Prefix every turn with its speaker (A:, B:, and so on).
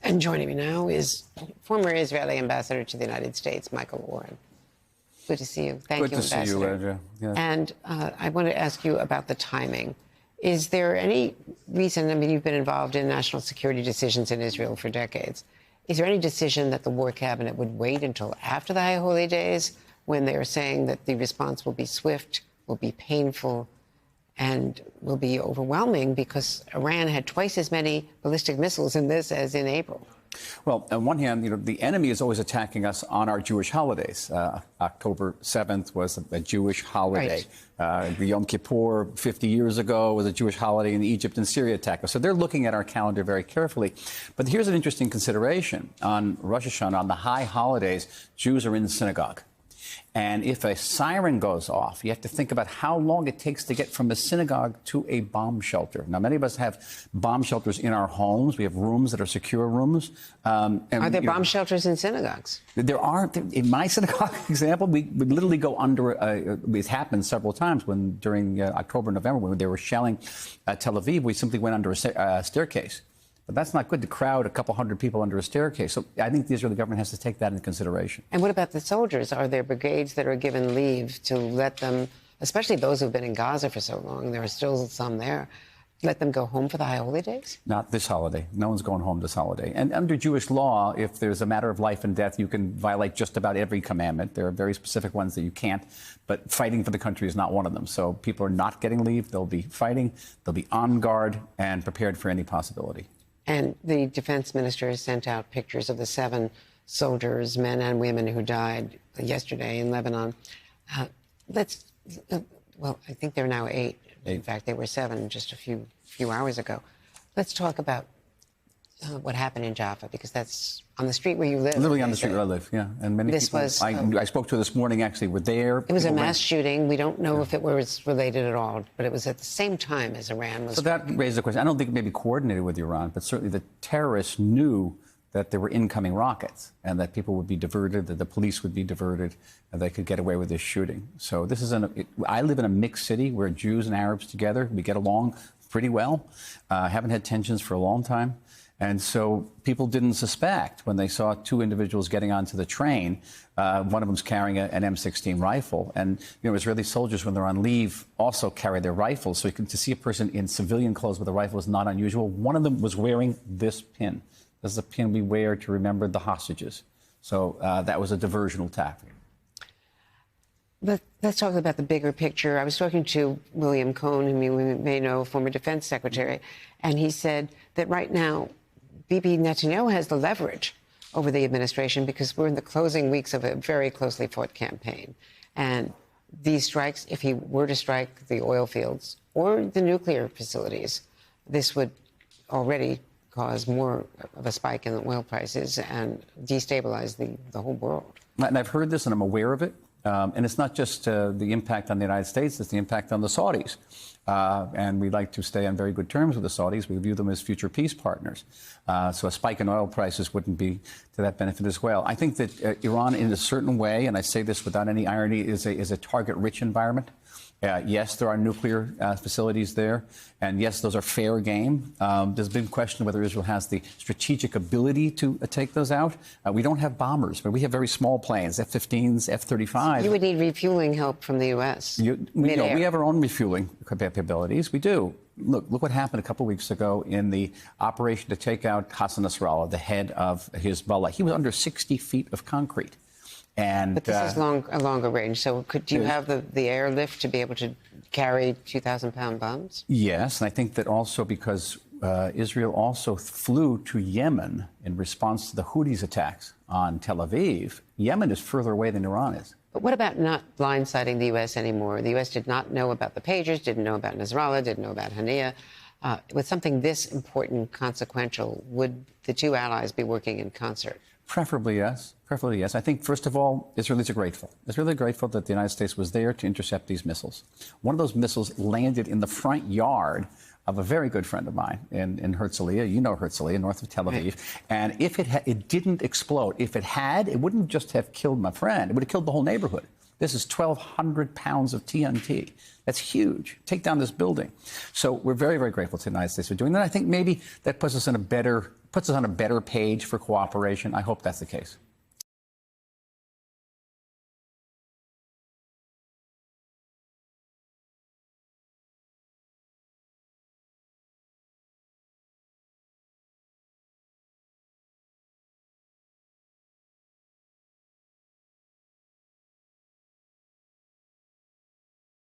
A: And joining me now is former Israeli ambassador to the United States, Michael Oren. Good to see you. Thank you, Ambassador.
B: Good to see you, Andrea. Yes.
A: And I want to ask you about the timing. Is there any reason, I mean, you've been involved in national security decisions in Israel for decades. Is there any decision that the War Cabinet would wait until after the High Holy Days when they're saying that the response will be swift, will be painful, and will be overwhelming because Iran had twice as many ballistic missiles in this as in April?
B: Well, on one hand, the enemy is always attacking us on our Jewish holidays. October 7th was a Jewish holiday. Right. The Yom Kippur 50 years ago was a Jewish holiday, and the Egypt and Syria attack us. So they're looking at our calendar very carefully. But here's an interesting consideration. On Rosh Hashanah, on the high holidays, Jews are in the synagogue. And if a siren goes off, you have to think about how long it takes to get from a synagogue to a bomb shelter. Now, many of us have bomb shelters in our homes. We have rooms that are secure rooms.
A: Are there bomb shelters in synagogues?
B: There are. In my synagogue example, we would literally go under, it happened several times during October, November, when they were shelling Tel Aviv, we simply went under a staircase. But that's not good to crowd a couple hundred people under a staircase. So I think the Israeli government has to take that into consideration.
A: And what about the soldiers? Are there brigades that are given leave to let them, especially those who've been in Gaza for so long, there are still some there, let them go home for the High Holy Days?
B: Not this holiday. No one's going home this holiday. And under Jewish law, if there's a matter of life and death, you can violate just about every commandment. There are very specific ones that you can't, but fighting for the country is not one of them. So people are not getting leave. They'll be fighting. They'll be on guard and prepared for any possibility.
A: And the defense minister has sent out pictures of the 7 soldiers, men and women, who died yesterday in Lebanon. Well, I think they're now 8. In fact, they were 7 just a few hours ago. Let's talk about what happened in Jaffa, because that's on the street where you live.
B: Literally on the street where I live, yeah. And many people I spoke to this morning actually were there.
A: It was a mass shooting. We don't know if it was related at all, but it was at the same time as Iran was.
B: So that raises a question. I don't think it may be coordinated with Iran, but certainly the terrorists knew that there were incoming rockets and that people would be diverted, that the police would be diverted, and they could get away with this shooting. So this is I live in a mixed city where Jews and Arabs together, we get along pretty well. Haven't had tensions for a long time. And so people didn't suspect when they saw 2 individuals getting onto the train. One of them's carrying an M16 rifle. And, Israeli soldiers, when they're on leave, also carry their rifles. So to see a person in civilian clothes with a rifle is not unusual. One of them was wearing this pin. This is a pin we wear to remember the hostages. So that was a diversional tactic.
A: Let's talk about the bigger picture. I was talking to William Cohen, whom you may know, former defense secretary, and he said that right now, Bibi Netanyahu has the leverage over the administration because we're in the closing weeks of a very closely fought campaign. And these strikes, if he were to strike the oil fields or the nuclear facilities, this would already cause more of a spike in the oil prices and destabilize the whole world.
B: And I've heard this and I'm aware of it. And it's not just the impact on the United States, it's the impact on the Saudis. And we'd like to stay on very good terms with the Saudis. We view them as future peace partners. So a spike in oil prices wouldn't be to that benefit as well. I think that Iran, in a certain way, and I say this without any irony, is a target-rich environment. Yes, there are nuclear facilities there, and yes, those are fair game. There's been question whether Israel has the strategic ability to take those out. We don't have bombers, but we have very small planes, F-15s, F-35.
A: You would need refueling help from the U.S.
B: We have our own refueling capabilities. We do. Look what happened a couple of weeks ago in the operation to take out Hassan Nasrallah, the head of Hezbollah. He was under 60 feet of concrete.
A: But this is a longer range. So do you have the airlift to be able to carry 2,000-pound bombs?
B: Yes, and I think that also because Israel also flew to Yemen in response to the Houthis' attacks on Tel Aviv. Yemen is further away than Iran is.
A: But what about not blindsiding the U.S. anymore? The U.S. did not know about the pagers, didn't know about Nasrallah, didn't know about Haniyeh. With something this important, consequential, would the 2 allies be working in concert?
B: Preferably, yes. Preferably, yes. I think, first of all, Israelis are grateful. Israelis are grateful that the United States was there to intercept these missiles. One of those missiles landed in the front yard of a very good friend of mine in Herzliya. You know Herzliya, north of Tel Aviv. Right. And if it didn't explode, if it had, it wouldn't just have killed my friend. It would have killed the whole neighborhood. This is 1,200 pounds of TNT. That's huge. Take down this building. So we're very, very grateful to the United States for doing that. I think maybe that puts us in a better puts us on a better page for cooperation. I hope that's the case.